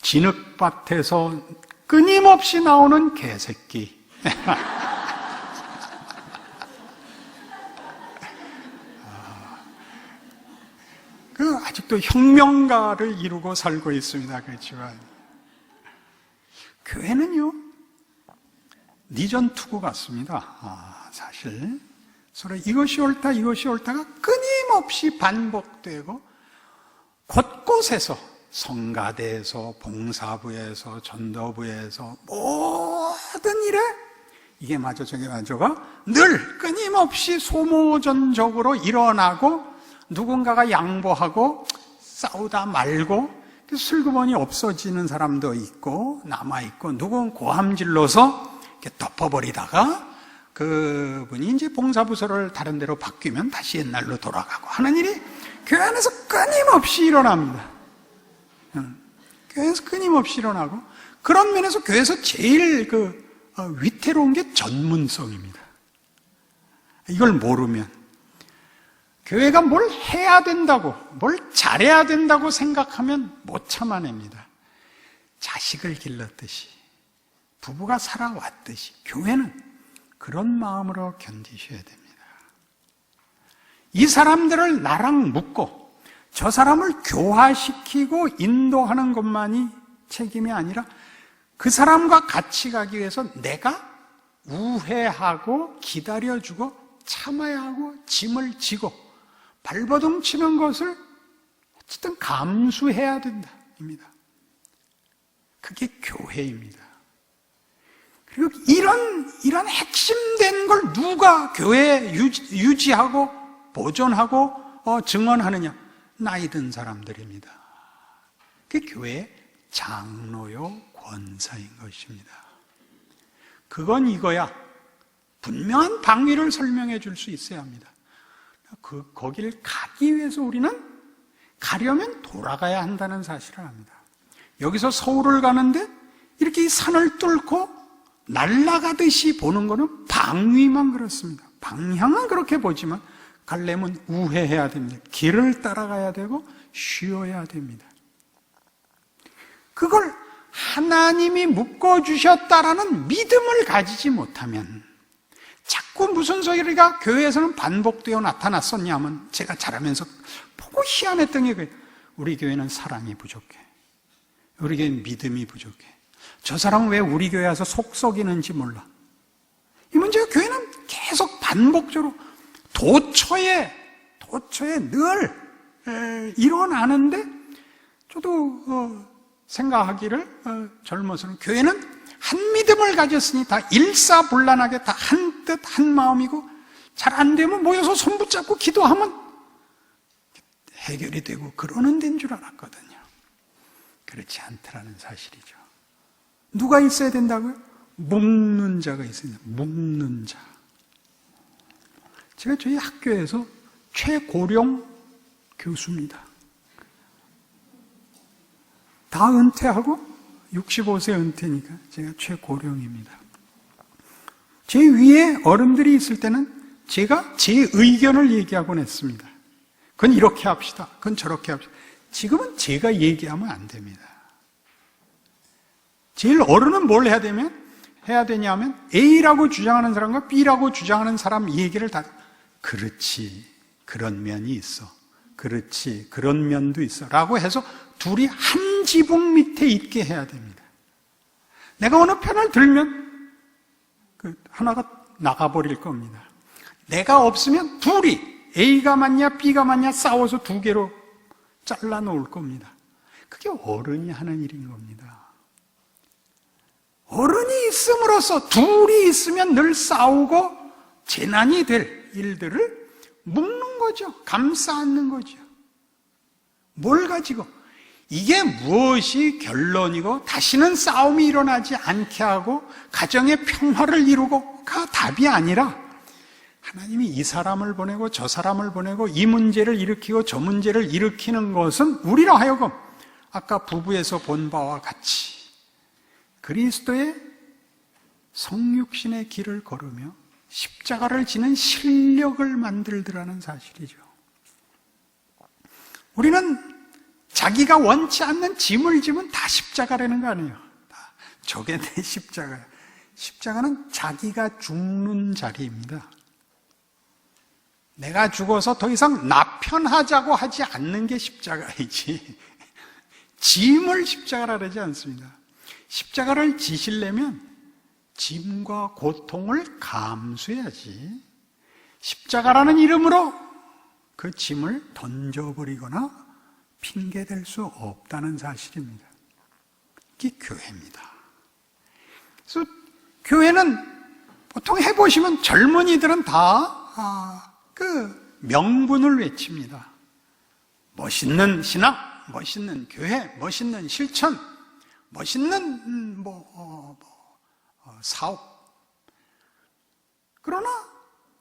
Speaker 1: 진흙밭에서 끊임없이 나오는 개새끼. 아직도 혁명가를 이루고 살고 있습니다. 그렇지만 교회는요, 니전투구 같습니다. 사실 서로 이것이 옳다가 끊임없이 반복되고 곳곳에서 성가대에서 봉사부에서 전도부에서 모든 일에 이게 맞아 저게 맞아가 늘 끊임없이 소모전적으로 일어나고 누군가가 양보하고 싸우다 말고 슬그머니 없어지는 사람도 있고 남아있고 누군 고함질러서 이렇게 덮어버리다가 그분이 이제 봉사부서를 다른 데로 바뀌면 다시 옛날로 돌아가고 하는 일이 교회 안에서 끊임없이 일어납니다. 교회에서 끊임없이 일어나고 그런 면에서 교회에서 제일 위태로운 게 전문성입니다. 이걸 모르면 교회가 뭘 해야 된다고, 뭘 잘해야 된다고 생각하면 못 참아냅니다. 자식을 길렀듯이, 부부가 살아왔듯이 교회는 그런 마음으로 견디셔야 됩니다. 이 사람들을 나랑 묶고 저 사람을 교화시키고 인도하는 것만이 책임이 아니라 그 사람과 같이 가기 위해서 내가 우회하고 기다려주고 참아야 하고 짐을 지고 발버둥 치는 것을 어쨌든 감수해야 된다입니다. 그게 교회입니다. 그리고 이런 핵심된 걸 누가 교회에 유지하고 보존하고 증언하느냐? 나이 든 사람들입니다. 그게 교회의 장로요 권사인 것입니다. 그건 이거야. 분명한 방위를 설명해 줄 수 있어야 합니다. 거기를 가기 위해서 우리는 가려면 돌아가야 한다는 사실을 압니다. 여기서 서울을 가는데 이렇게 이 산을 뚫고 날아가듯이 보는 것은 방위만 그렇습니다. 방향은 그렇게 보지만 가려면 우회해야 됩니다. 길을 따라가야 되고 쉬어야 됩니다. 그걸 하나님이 묶어주셨다라는 믿음을 가지지 못하면 자꾸 무슨 소리가 교회에서는 반복되어 나타났었냐 하면 제가 자라면서 보고 희한했던 게 우리 교회는 사랑이 부족해. 우리 교회는 믿음이 부족해. 저 사람은 왜 우리 교회 와서 속 썩이는지 몰라. 이 문제가 교회는 계속 반복적으로 도처에 늘 일어나는데 저도 생각하기를 젊어서는 교회는 한 믿음을 가졌으니 다 일사불란하게 다 한 뜻 한 마음이고 잘 안 되면 모여서 손 붙잡고 기도하면 해결이 되고 그러는 데인 줄 알았거든요. 그렇지 않더라는 사실이죠. 누가 있어야 된다고요? 묶는 자가 있어야 된다. 묶는 자. 제가 저희 학교에서 최고령 교수입니다. 다 은퇴하고 65세 은퇴니까 제가 최고령입니다. 제 위에 어른들이 있을 때는 제가 제 의견을 얘기하곤 했습니다. 그건 이렇게 합시다. 그건 저렇게 합시다. 지금은 제가 얘기하면 안 됩니다. 제일 어른은 뭘 해야 되냐면 A라고 주장하는 사람과 B라고 주장하는 사람 얘기를 다 그렇지, 그런 면이 있어. 그렇지, 그런 면도 있어. 라고 해서 둘이 한 지붕 밑에 있게 해야 됩니다. 내가 어느 편을 들면 하나가 나가버릴 겁니다. 내가 없으면 둘이 A가 맞냐 B가 맞냐 싸워서 두 개로 잘라놓을 겁니다. 그게 어른이 하는 일인 겁니다. 어른이 있음으로써 둘이 있으면 늘 싸우고 재난이 될 일들을 묶는 거죠. 감싸 안는 거죠. 뭘 가지고? 이게 무엇이 결론이고 다시는 싸움이 일어나지 않게 하고 가정의 평화를 이루고가 답이 아니라 하나님이 이 사람을 보내고 저 사람을 보내고 이 문제를 일으키고 저 문제를 일으키는 것은 우리로 하여금 아까 부부에서 본 바와 같이 그리스도의 성육신의 길을 걸으며 십자가를 지는 실력을 만들더라는 사실이죠. 우리는 자기가 원치 않는 짐을 지면 다 십자가라는 거 아니에요. 저게 내 십자가야. 십자가는 자기가 죽는 자리입니다. 내가 죽어서 더 이상 나 편하자고 하지 않는 게 십자가이지 짐을 십자가라 그러지 않습니다. 십자가를 지시려면 짐과 고통을 감수해야지 십자가라는 이름으로 그 짐을 던져버리거나 핑계댈 수 없다는 사실입니다. 이게 교회입니다. 그래서 교회는 보통 해보시면 젊은이들은 다 그 명분을 외칩니다. 멋있는 신앙, 멋있는 교회, 멋있는 실천, 멋있는 사업. 그러나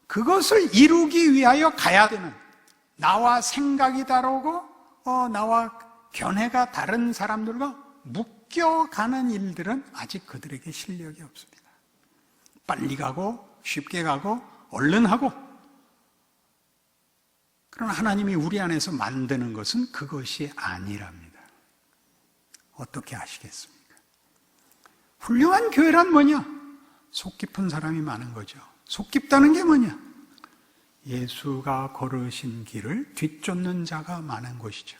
Speaker 1: 그것을 이루기 위하여 가야 되는 나와 생각이 다르고 나와 견해가 다른 사람들과 묶여가는 일들은 아직 그들에게 실력이 없습니다. 빨리 가고 쉽게 가고 얼른 하고. 그러나 하나님이 우리 안에서 만드는 것은 그것이 아니랍니다. 어떻게 아시겠습니까? 훌륭한 교회란 뭐냐? 속 깊은 사람이 많은 거죠. 속 깊다는 게 뭐냐? 예수가 걸으신 길을 뒤쫓는 자가 많은 곳이죠.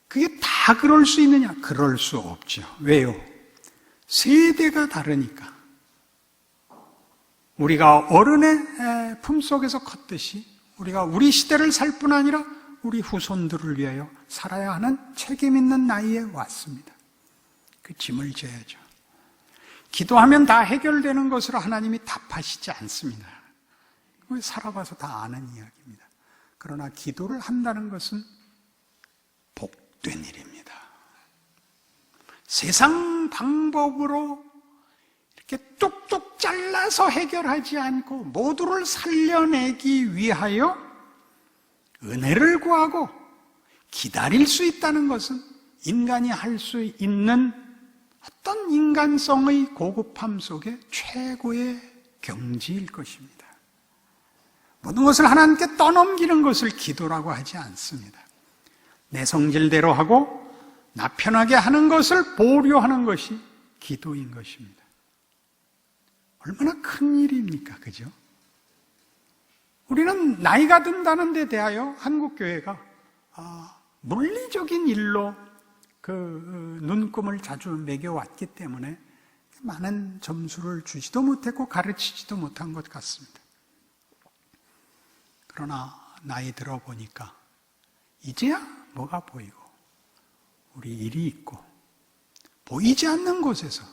Speaker 1: 그게 다 그럴 수 있느냐? 그럴 수 없죠. 왜요? 세대가 다르니까. 우리가 어른의 품속에서 컸듯이 우리가 우리 시대를 살 뿐 아니라 우리 후손들을 위하여 살아야 하는 책임 있는 나이에 왔습니다. 그 짐을 져야죠. 기도하면 다 해결되는 것으로 하나님이 답하시지 않습니다. 살아봐서 다 아는 이야기입니다. 그러나 기도를 한다는 것은 복된 일입니다. 세상 방법으로 이렇게 뚝뚝 잘라서 해결하지 않고 모두를 살려내기 위하여 은혜를 구하고 기다릴 수 있다는 것은 인간이 할 수 있는 어떤 인간성의 고급함 속에 최고의 경지일 것입니다. 모든 것을 하나님께 떠넘기는 것을 기도라고 하지 않습니다. 내 성질대로 하고 나 편하게 하는 것을 보류하는 것이 기도인 것입니다. 얼마나 큰 일입니까? 그죠? 우리는 나이가 든다는 데 대하여 한국교회가 물리적인 일로 그 눈금을 자주 매겨왔기 때문에 많은 점수를 주지도 못했고 가르치지도 못한 것 같습니다. 그러나 나이 들어보니까 이제야 뭐가 보이고 우리 일이 있고 보이지 않는 곳에서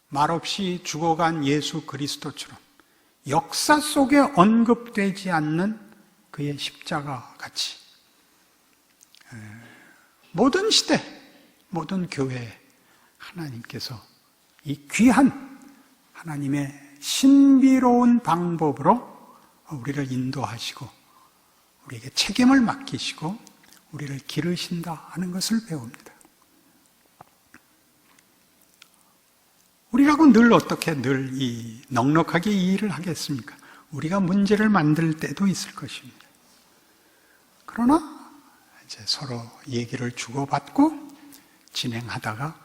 Speaker 1: 말없이 죽어간 예수 그리스도처럼 역사 속에 언급되지 않는 그의 십자가 같이 모든 시대 모든 교회에 하나님께서 이 귀한 하나님의 신비로운 방법으로 우리를 인도하시고 우리에게 책임을 맡기시고 우리를 기르신다 하는 것을 배웁니다. 우리라고 늘 어떻게 늘 넉넉하게 이 일을 하겠습니까? 우리가 문제를 만들 때도 있을 것입니다. 그러나 이제 서로 얘기를 주고받고 진행하다가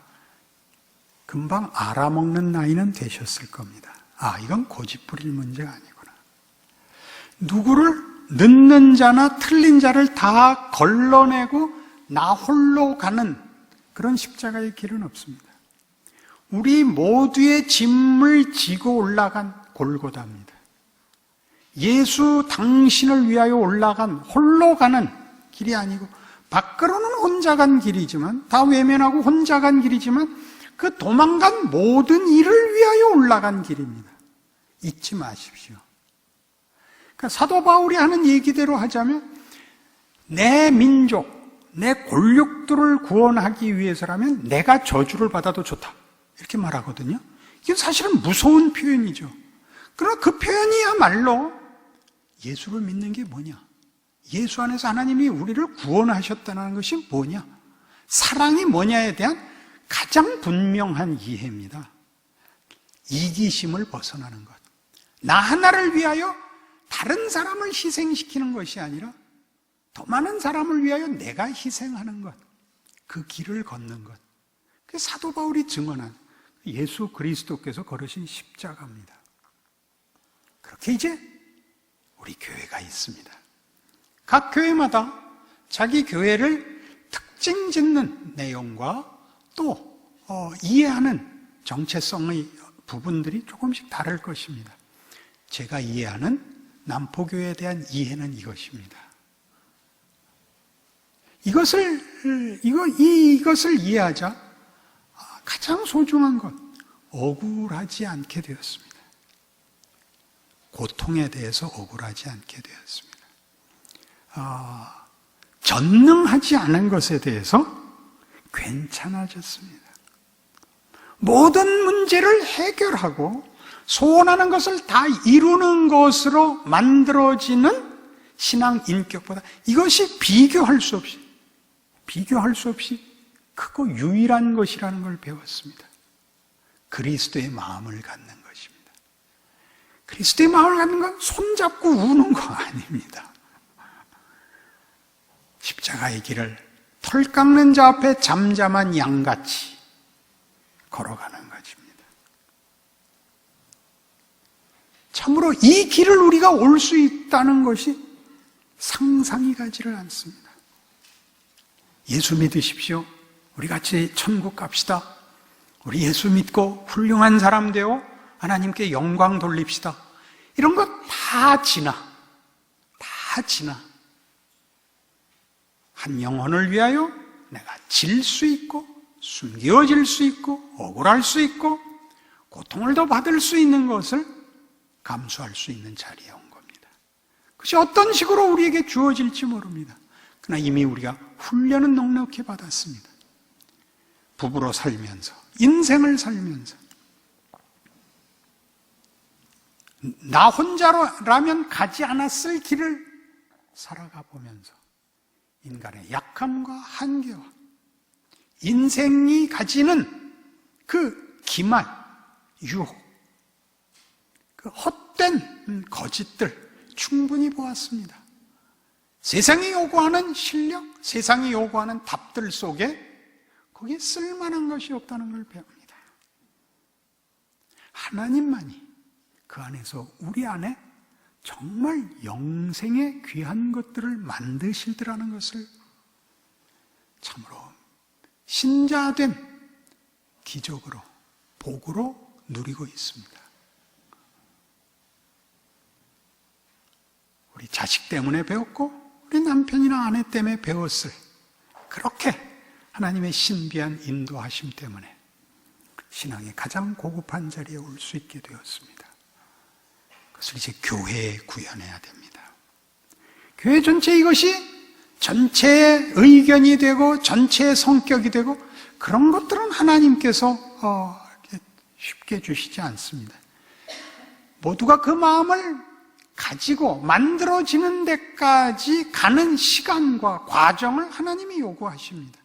Speaker 1: 금방 알아먹는 나이는 되셨을 겁니다. 아, 이건 고집부릴 문제가 아니구나. 누구를 늦는 자나 틀린 자를 다 걸러내고 나 홀로 가는 그런 십자가의 길은 없습니다. 우리 모두의 짐을 지고 올라간 골고다입니다. 예수 당신을 위하여 올라간 홀로 가는 길이 아니고 밖으로는 혼자 간 길이지만 다 외면하고 혼자 간 길이지만 그 도망간 모든 일을 위하여 올라간 길입니다. 잊지 마십시오. 그러니까 사도 바울이 하는 얘기대로 하자면 내 민족, 내 골육들을 구원하기 위해서라면 내가 저주를 받아도 좋다. 이렇게 말하거든요. 이게 사실은 무서운 표현이죠. 그러나 그 표현이야말로 예수를 믿는 게 뭐냐? 예수 안에서 하나님이 우리를 구원하셨다는 것이 뭐냐? 사랑이 뭐냐에 대한 가장 분명한 이해입니다. 이기심을 벗어나는 것. 나 하나를 위하여 다른 사람을 희생시키는 것이 아니라 더 많은 사람을 위하여 내가 희생하는 것. 그 길을 걷는 것. 그게 사도 바울이 증언한 예수 그리스도께서 걸으신 십자가입니다. 그렇게 이제 우리 교회가 있습니다. 각 교회마다 자기 교회를 특징 짓는 내용과 또 이해하는 정체성의 부분들이 조금씩 다를 것입니다. 제가 이해하는 남포교회에 대한 이해는 이것입니다. 이것을 이해하자 가장 소중한 것, 억울하지 않게 되었습니다. 고통에 대해서 억울하지 않게 되었습니다. 전능하지 않은 것에 대해서 괜찮아졌습니다. 모든 문제를 해결하고 소원하는 것을 다 이루는 것으로 만들어지는 신앙 인격보다 이것이 비교할 수 없이 크고 유일한 것이라는 걸 배웠습니다. 그리스도의 마음을 갖는 것입니다. 그리스도의 마음을 갖는 건 손잡고 우는 거 아닙니다. 십자가의 길을 털 깎는 자 앞에 잠잠한 양같이 걸어가는 것입니다. 참으로 이 길을 우리가 올 수 있다는 것이 상상이 가지를 않습니다. 예수 믿으십시오. 우리 같이 천국 갑시다. 우리 예수 믿고 훌륭한 사람 되어 하나님께 영광 돌립시다. 이런 것 다 지나. 한 영혼을 위하여 내가 질 수 있고 숨겨질 수 있고 억울할 수 있고 고통을 더 받을 수 있는 것을 감수할 수 있는 자리에 온 겁니다. 그것이 어떤 식으로 우리에게 주어질지 모릅니다. 그러나 이미 우리가 훈련은 넉넉히 받았습니다. 부부로 살면서, 인생을 살면서 나 혼자라면 가지 않았을 길을 살아가 보면서 인간의 약함과 한계와 인생이 가지는 그 기만, 유혹, 그 헛된 거짓들 충분히 보았습니다. 세상이 요구하는 실력, 세상이 요구하는 답들 속에 거기에 쓸만한 것이 없다는 걸 배웁니다. 하나님만이 그 안에서 우리 안에 정말 영생의 귀한 것들을 만드시더라는 것을 참으로 신자된 기적으로, 복으로 누리고 있습니다. 우리 자식 때문에 배웠고 우리 남편이나 아내 때문에 배웠을 그렇게 하나님의 신비한 인도하심 때문에 신앙의 가장 고급한 자리에 올 수 있게 되었습니다. 그것을 이제 교회에 구현해야 됩니다. 교회 전체 이것이 전체의 의견이 되고 전체의 성격이 되고 그런 것들은 하나님께서 쉽게 주시지 않습니다. 모두가 그 마음을 가지고 만들어지는 데까지 가는 시간과 과정을 하나님이 요구하십니다.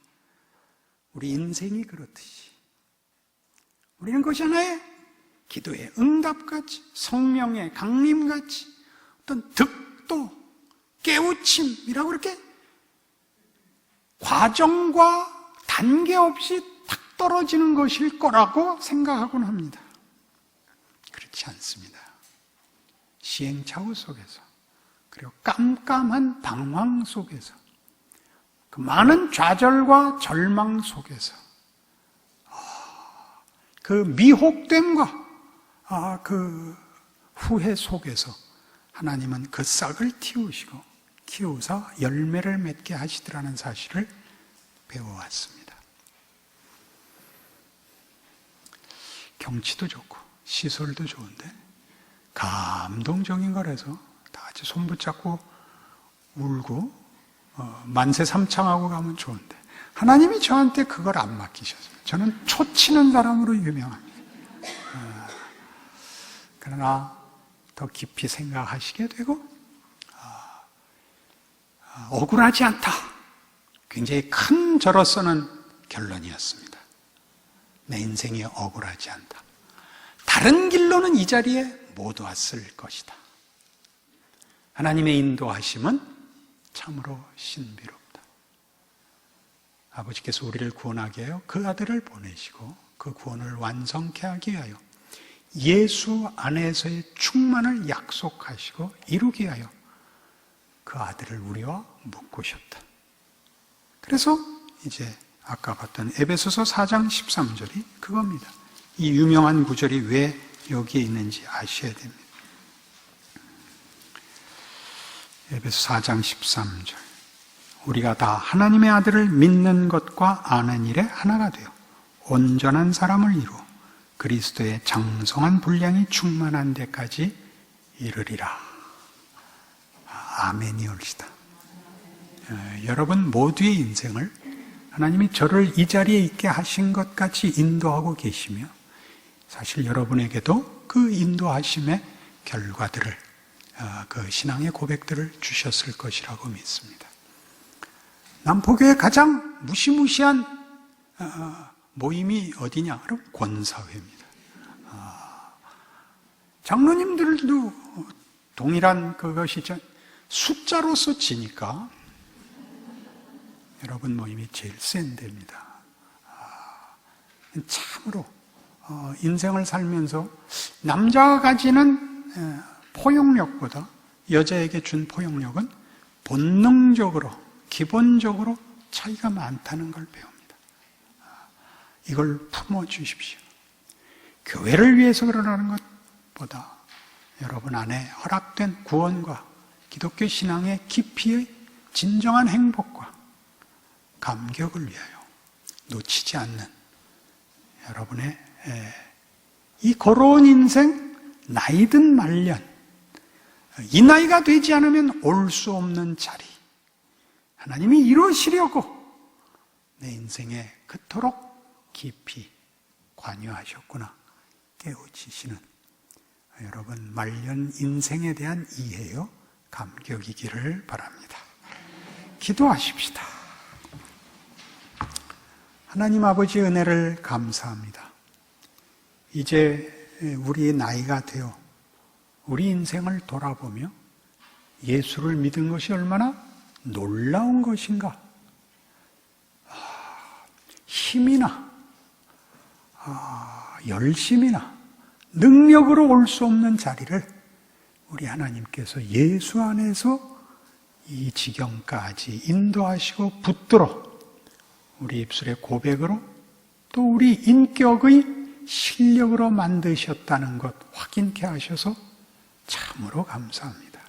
Speaker 1: 우리 인생이 그렇듯이 우리는 그것이 하나의 기도의 응답같이, 성령의 강림같이, 어떤 득도, 깨우침이라고 그렇게 과정과 단계 없이 탁 떨어지는 것일 거라고 생각하곤 합니다. 그렇지 않습니다. 시행착오 속에서, 그리고 깜깜한 방황 속에서, 그 많은 좌절과 절망 속에서, 그 미혹됨과 그 후회 속에서 하나님은 그 싹을 틔우시고 키우사 열매를 맺게 하시더라는 사실을 배워왔습니다. 경치도 좋고 시설도 좋은데 감동적인 거라서 다 같이 손 붙잡고 울고 만세 삼창하고 가면 좋은데 하나님이 저한테 그걸 안 맡기셨어요. 저는 초치는 사람으로 유명합니다. 그러나 더 깊이 생각하시게 되고 억울하지 않다. 굉장히 큰 저로서는 결론이었습니다. 내 인생이 억울하지 않다. 다른 길로는 이 자리에 못 왔을 것이다. 하나님의 인도하심은 참으로 신비롭다. 아버지께서 우리를 구원하게 하여 그 아들을 보내시고 그 구원을 완성케 하기 위하여 예수 안에서의 충만을 약속하시고 이루기 위하여 그 아들을 우리와 묶으셨다. 그래서 이제 아까 봤던 에베소서 4장 13절이 그겁니다. 이 유명한 구절이 왜 여기에 있는지 아셔야 됩니다. 에베소 4장 13절. 우리가 다 하나님의 아들을 믿는 것과 아는 일에 하나가 되어 온전한 사람을 이루어 그리스도의 장성한 분량이 충만한 데까지 이르리라. 아멘이 옳시다. 여러분 모두의 인생을 하나님이 저를 이 자리에 있게 하신 것 같이 인도하고 계시며 사실 여러분에게도 그 인도하심의 결과들을 그 신앙의 고백들을 주셨을 것이라고 믿습니다. 남포교의 가장 무시무시한 모임이 어디냐? 그럼 권사회입니다. 장로님들도 동일한 그것이죠. 숫자로서 지니까 여러분 모임이 제일 센 데입니다. 참으로 인생을 살면서 남자가 가지는 포용력보다 여자에게 준 포용력은 본능적으로 기본적으로 차이가 많다는 걸 배웁니다. 이걸 품어주십시오. 교회를 위해서 그러라는 것보다 여러분 안에 허락된 구원과 기독교 신앙의 깊이의 진정한 행복과 감격을 위하여 놓치지 않는 여러분의 이 걸어온 인생, 나이든 말년, 이 나이가 되지 않으면 올 수 없는 자리, 하나님이 이루시려고 내 인생에 그토록 깊이 관여하셨구나 깨우치시는 여러분 말년 인생에 대한 이해요 감격이기를 바랍니다. 기도하십시다. 하나님 아버지 은혜를 감사합니다. 이제 우리 나이가 되어 우리 인생을 돌아보며 예수를 믿은 것이 얼마나 놀라운 것인가. 힘이나 열심이나 능력으로 올 수 없는 자리를 우리 하나님께서 예수 안에서 이 지경까지 인도하시고 붙들어 우리 입술의 고백으로 또 우리 인격의 실력으로 만드셨다는 것 확인케 하셔서 참으로 감사합니다.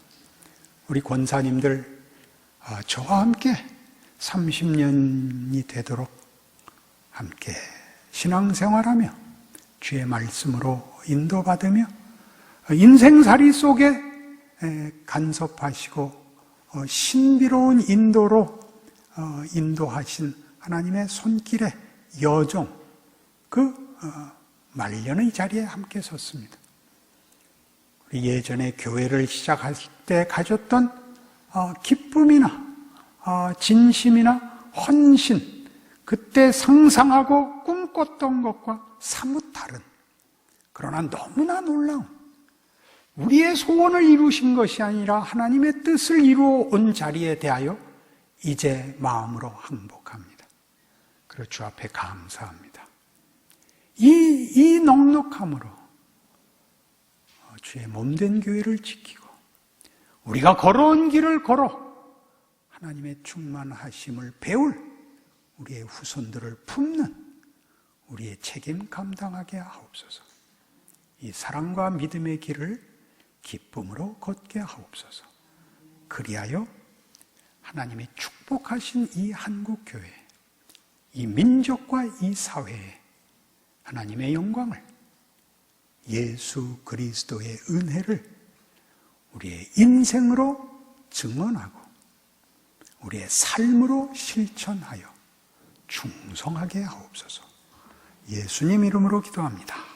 Speaker 1: 우리 권사님들 저와 함께 30년이 되도록 함께 신앙생활하며 주의 말씀으로 인도받으며 인생살이 속에 간섭하시고 신비로운 인도로 인도하신 하나님의 손길에 여종, 말년의 자리에 함께 섰습니다. 우리 예전에 교회를 시작할 때 가졌던 기쁨이나 진심이나 헌신, 그때 상상하고 꿈꿨던 것과 사뭇 다른, 그러나 너무나 놀라운, 우리의 소원을 이루신 것이 아니라 하나님의 뜻을 이루어 온 자리에 대하여 이제 마음으로 항복합니다. 그리고 주 앞에 감사합니다. 이 넉넉함으로 주의 몸된 교회를 지키고 우리가 걸어온 길을 걸어 하나님의 충만하심을 배울 우리의 후손들을 품는 우리의 책임 감당하게 하옵소서. 이 사랑과 믿음의 길을 기쁨으로 걷게 하옵소서. 그리하여 하나님이 축복하신 이 한국교회, 이 민족과 이 사회에 하나님의 영광을, 예수 그리스도의 은혜를 우리의 인생으로 증언하고 우리의 삶으로 실천하여 충성하게 하옵소서. 예수님 이름으로 기도합니다.